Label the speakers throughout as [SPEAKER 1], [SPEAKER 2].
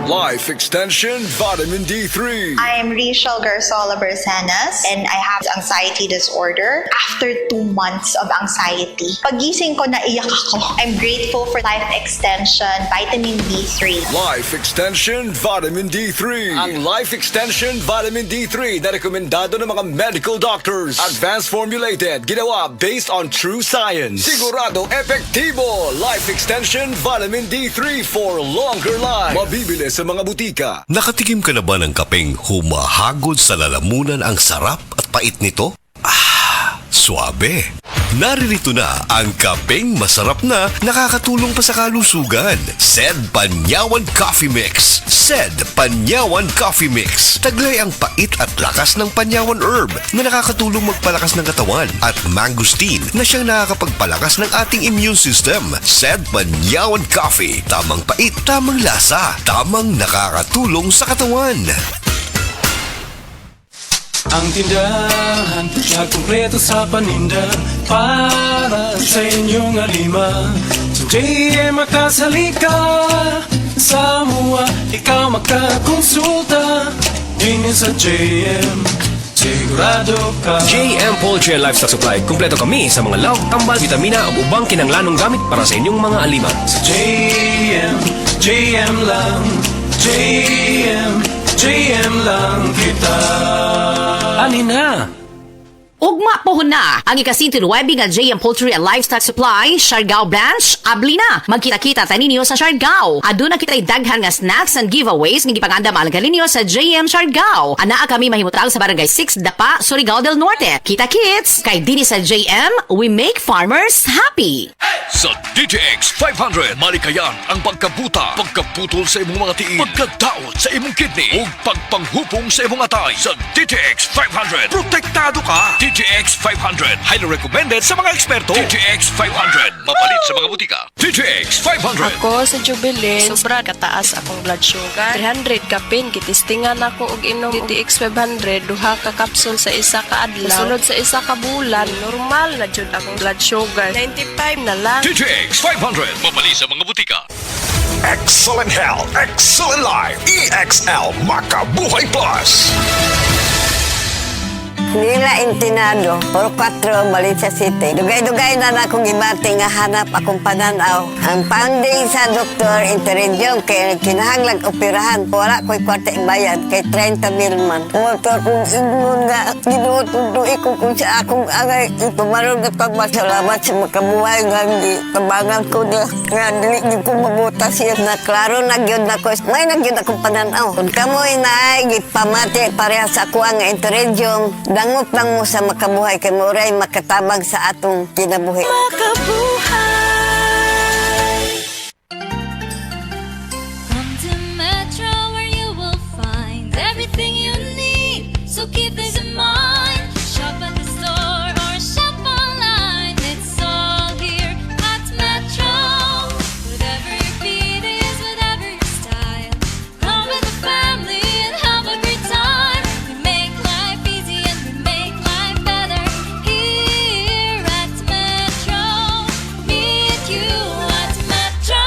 [SPEAKER 1] Life Extension Vitamin D3.
[SPEAKER 2] I'm Rachel Garzola Bersanas and I have anxiety disorder. After 2 months of anxiety, pagising ko naiyak ako. I'm grateful for Life Extension Vitamin D3.
[SPEAKER 1] Life Extension Vitamin D3. Ang Life Extension Vitamin D3 na rekomendado ng mga medical doctors. Advanced formulated, ginawa based on true science. Siguradong epektibo. Life Extension Vitamin D3 for longer life. Mabibili sa mga butika.
[SPEAKER 3] Nakatikim ka na ba ng kapeng humahagod sa lalamunan ang sarap at pait nito? Suabe! Naririto na ang kapeng masarap na nakakatulong pa sa kalusugan. Sed Panyawan Coffee Mix. Sed Panyawan Coffee Mix. Taglay ang pait at lakas ng panyawan herb na nakakatulong magpalakas ng katawan at mangosteen na siyang nakakapagpalakas ng ating immune system. Sed Panyawan Coffee. Tamang pait, tamang lasa, tamang nakakatulong sa katawan.
[SPEAKER 4] Ang tindahan na kumpleto sa paninda para sa inyong alima. Sa JM makasali ka, sa MUA ikaw makakonsulta. Din sa JM, sigurado ka.
[SPEAKER 5] JM Poultry and Livestock Supply. Kumpleto kami sa mga lauk, tambal, vitamina o ubang kinanglanong gamit para sa inyong mga alima.
[SPEAKER 4] Sa JM lang, JM lang kita. Ani na?
[SPEAKER 6] Ugma po na ang ikasintinuwebe nga JM Poultry and Livestock Supply, Siargao Branch, abli na. Magkita-kita taninyo sa Siargao. Aduna kita'y daghan nga snacks and giveaways nga gipanganda malaga ninyo sa JM Siargao. Anaa kami mahimutang sa Barangay 6, Dapa, Surigao del Norte. Kita kits, kay dini sa JM, we make farmers happy.
[SPEAKER 1] Sa DTX 500, malikayan ang pagkabuta, pagkaputol sa imong mga tiil, pagkadaot sa imong kidney, ug pagpanghupong sa imong atay. Sa DTX 500, protektado ka. DTX 500, highly recommended sa mga eksperto. DTX 500, mapalit sa mga butika. DTX 500.
[SPEAKER 7] Ako sa Jubilee, sobra kataas akong blood sugar. 300 kapin, kitistingan ako og inom DTX 500, duha ka kapsul sa isa ka adlaw. Sunod sa isa ka bulan, normal na jud akong blood sugar. 95 na lang.
[SPEAKER 1] DTX 500, mapalit sa mga butika.
[SPEAKER 8] Excellent Health, Excellent Life, EXL Makabuhay Plus.
[SPEAKER 9] Nila Intinado, Puro 4, Valencia City. Dugay-dugay na akong ibati nga hanap akong pananaw. Ang founding sa Dr. Interregion kay kinahanglang operahan. Wala ko'y kwarte bayad kay 30,000 man. Motor kong ingon nga, ginututuloy ko kung sa akong angay. Ipamarong na pagmasalamat sa makabuhay nga hindi kabangan ko niya. Nga dili ko mabutas siya na klaro nagyod na ko. May nagyod akong pananaw. Kung kamoy na ay gipamati pareha sa ako ang Interregion, dangot lang mo sa makabuhay kay Moray makatabang sa atong kinabuhi.
[SPEAKER 10] Come to Metro where you will find everything you need. So keep this in mind. Shop at the store or shop online. It's all here at Metro. Whatever your beat is, whatever your style. Come with the family and have a great time. We make life easy and we make life better here at Metro. Meet you at Metro.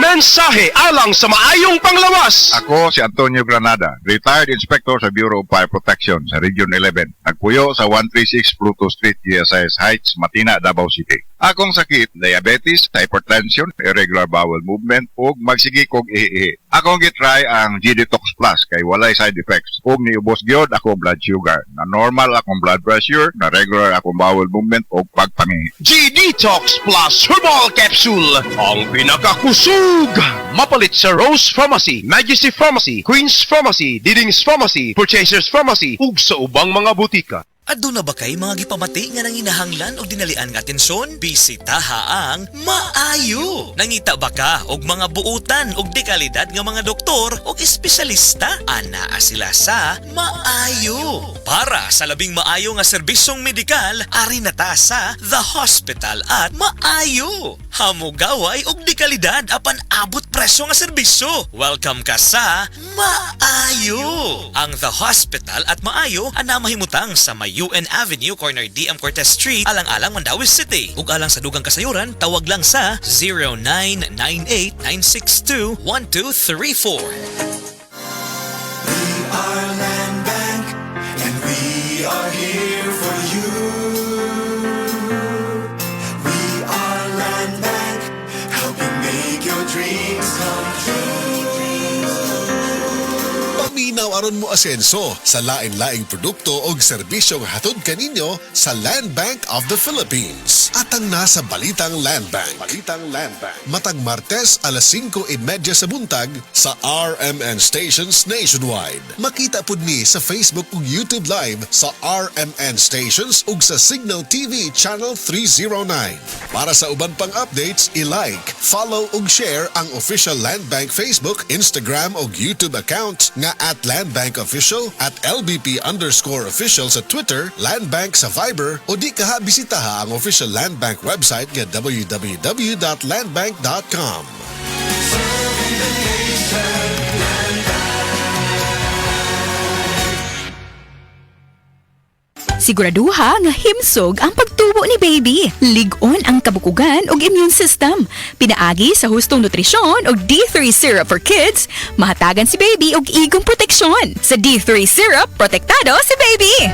[SPEAKER 11] Mensahe alang sa maayong panglawas.
[SPEAKER 12] Ako si Antonio Granada, retired inspector sa Bureau of Fire Protection sa Region 11. Nagpuyo sa 136 Pluto Street, GSIS Heights, Matina, Davao City. Akong sakit, diabetes, hypertension, irregular bowel movement, ug magsigi kog ihi. Akong gitry ang G-Detox Plus kay walay side effects. Ug niubos gyud ako blood sugar. Na normal akong blood pressure, na regular akong bowel movement ug pagpangihi.
[SPEAKER 11] G-Detox Plus Herbal Capsule. Ang pinakakusog. Mapalit sa Rose Pharmacy, Majesty Pharmacy, Queen's Pharmacy, Diding's Pharmacy, Purchasers Pharmacy, ug sa ubang mga butika.
[SPEAKER 13] Aduna ba kay mga gipamati nga nanginahanglan o dinalian nga atensyon? Bisitaha ang Maayo. Nangita ba ka og mga buutan og dekalidad nga mga doktor og espesyalista? Anaa sila sa Maayo. Para sa labing maayo nga serbisyong medikal, ari na ta sa The Hospital at Maayo. Hamugaway og dekalidad apan abot presyo nga serbisyo. Welcome ka sa Maayo. Ang The Hospital at Maayo ana mahimutang sa may UN Avenue, corner DM Cortez Street, alang-alang Mandawi City. Ug alang sa dugang kasayuran, tawag lang sa 0998-962-1234.
[SPEAKER 4] Our land bank, and we are here for you. We are land bank, helping make your dreams come true.
[SPEAKER 14] Paminaw aron mo asenso sa lain-laing produkto o serbisyong hatod kaninyo sa Land Bank of the Philippines. Atang nasa Balitang Land Bank. Matag Martes alas 5:30 sa buntag sa RMN Stations Nationwide. Makita pud ni sa Facebook ug YouTube Live sa RMN Stations ug sa Signal TV Channel 309. Para sa uban pang updates, i-like, follow ug share ang official Land Bank Facebook, Instagram ug YouTube accounts nga @LandBankOfficial, @LBP_official sa Twitter, Land Bank sa Viber o di kaha bisitaha ang official Land Bank website nga www.landbank.com.
[SPEAKER 15] Siguraduha nga himsog ang pagtubo ni baby. Lig-on ang kabukugan ug immune system. Pinaagi sa hustong nutrisyon ug D3 syrup for kids, mahatagan si baby og igong proteksyon. Sa D3 syrup, protektado si baby.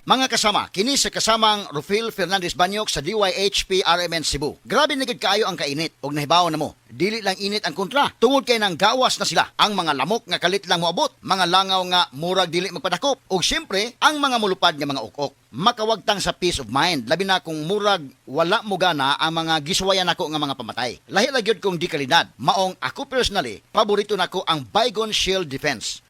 [SPEAKER 16] Mga kasama, kini sa kasamang Rufil Fernandez Banyok sa DYHP RMN Cebu. Grabe na gid kaayo ang kainit og nahibaw na mo. Dili lang init ang kontra, tungod kay nang gawas na sila. Ang mga lamok nga kalit lang moabot, mga langaw nga murag dili magpadakop, ug syempre ang mga mulupad nga mga ukok. Makawagtang sa peace of mind, labi na kung murag wala mo gana ang mga giswayan nako nga mga pamatay. Lahi ra gyud kong di kalidad. Maong ako personally, paborito nako ang Baygon Shield Defense.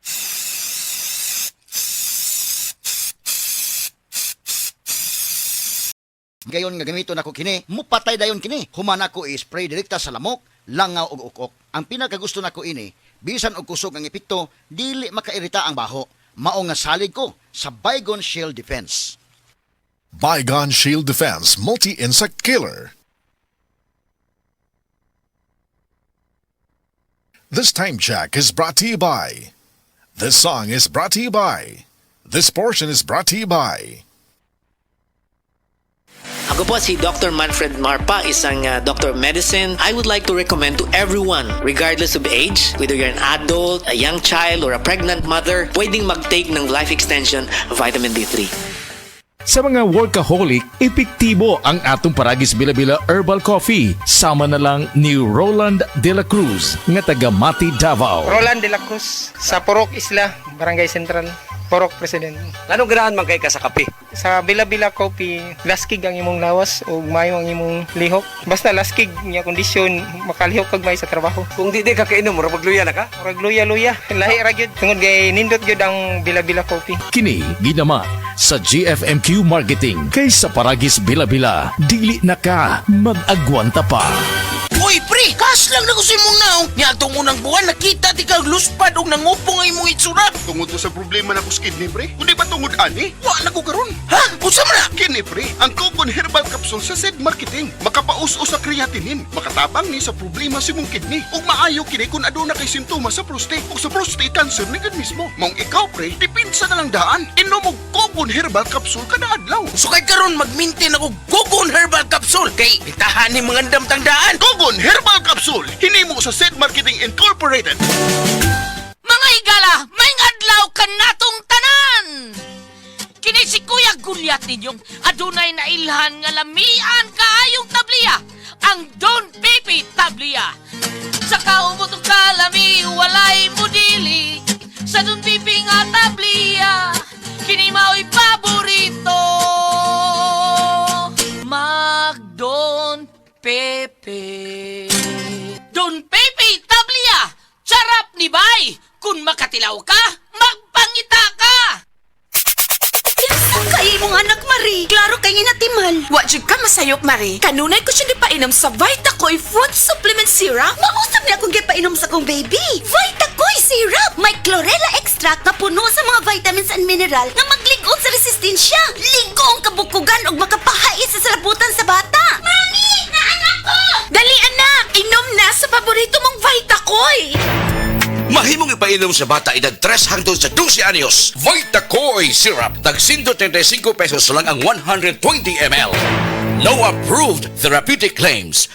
[SPEAKER 16] Gayon nga gamiton ako kini, mupatay dayon kini. Human ako i-spray direkta sa lamok, langaw ug ukok. Ang pinakagusto nako ini, bisan og kusog ang epekto, dili makairita ang baho. Mao nga salig ko sa Baygon Shield Defense.
[SPEAKER 14] Baygon Shield Defense Multi-Insect Killer. This time check is brought to you by. This song is brought to you by. This portion is brought to you by.
[SPEAKER 17] Ako po si Dr. Manfred Marpa, isang Doctor of Medicine. I would like to recommend to everyone, regardless of age, whether you're an adult, a young child, or a pregnant mother, pwedeng mag-take ng Life Extension Vitamin D3.
[SPEAKER 18] Sa mga workaholic, epektibo ang atong Paragis Bila-Bila Herbal Coffee. Sama na lang ni Roland De La Cruz, nga taga Mati, Davao.
[SPEAKER 19] Roland De La Cruz, sa Purok Isla, Barangay Central, Purok President.
[SPEAKER 5] Anong ganahan man kay ka sa kape?
[SPEAKER 19] Sa Bila-Bila Coffee, laskig ang imong lawas o mayo ang imong lihok. Basta laskig niya kondisyon, makalihok kag may sa trabaho.
[SPEAKER 5] Kung di ka kainom, mura magluya na ka?
[SPEAKER 19] Murag luya-luya. Lahi ra gyud. Tungod kay nindot gyud ang Bila-Bila Coffee.
[SPEAKER 18] Kini ginama sa GFMQ Marketing. Kay sa Paragis Bila-Bila, dili na ka mag-agwanta pa.
[SPEAKER 20] Uy, pre! Kas lang na ko sa imong naong. Niya itong unang buwan, nakita di ka luspad o nangupong ang imong itsura.
[SPEAKER 11] Tungod to sa problema na ko kidney, pre. Kundi ba tungod ani? Wa na ko karon.
[SPEAKER 20] Ha? Unsa man na?
[SPEAKER 11] Kini, pre. Ang Cogon Herbal Capsule sa Zed Marketing. Makapaus-o sa creatinine. Makatabang ni sa problema sa imong kidney. Ug maayo kini kung aduna kay simptomas sa prostate o sa prostate cancer ni gud mismo. Mong ikaw, pre, dipinsa na lang daan. Inom og Cogon Herbal Capsule kada adlaw.
[SPEAKER 20] So kay karon mag-maintain ako Cogon Herbal Capsule kay itahan ni mga damtang daan.
[SPEAKER 11] Cogon Herbal Capsule. Hinimo sa Zed Marketing Incorporated.
[SPEAKER 20] Mga higala, may adlaw ka natong tanan! Kini si Kuya Gulyat ninyong adunay na ilhan nga lamian kaayong tabliya, ang Don Pepe Tabliya. Sa kaumot ng kalami, walay mudili, sa Don Pepe nga tabliya, kini mao'y paborito. Mag Don Pepe. Don Pepe Tabliya, charap ni bay! Kung makatilaw ka, magpangita ka!
[SPEAKER 21] Ang kay mong anak, Marie. Klaro kay natimal. Wa jud ka masayop, Marie. Kanunay ko siya gipainom sa Vitacoy Food Supplement Syrup. Mausap niya akong gipainom sa kong baby. Vitacoy Syrup! May chlorella extract na puno sa mga vitamins and mineral na magligon sa resistensya. Ligo ang kabukugan og makapahait sa salabutan sa bata. Mami! Naanak ko! Dali, anak! Inom na sa paborito mong Vitakoy!
[SPEAKER 1] Mahimong ipainom sa bata edad 3 hangtod sa 12 anyos. Vitakoy Syrup. Tag 135 pesos lang ang 120 ml. No approved therapeutic claims.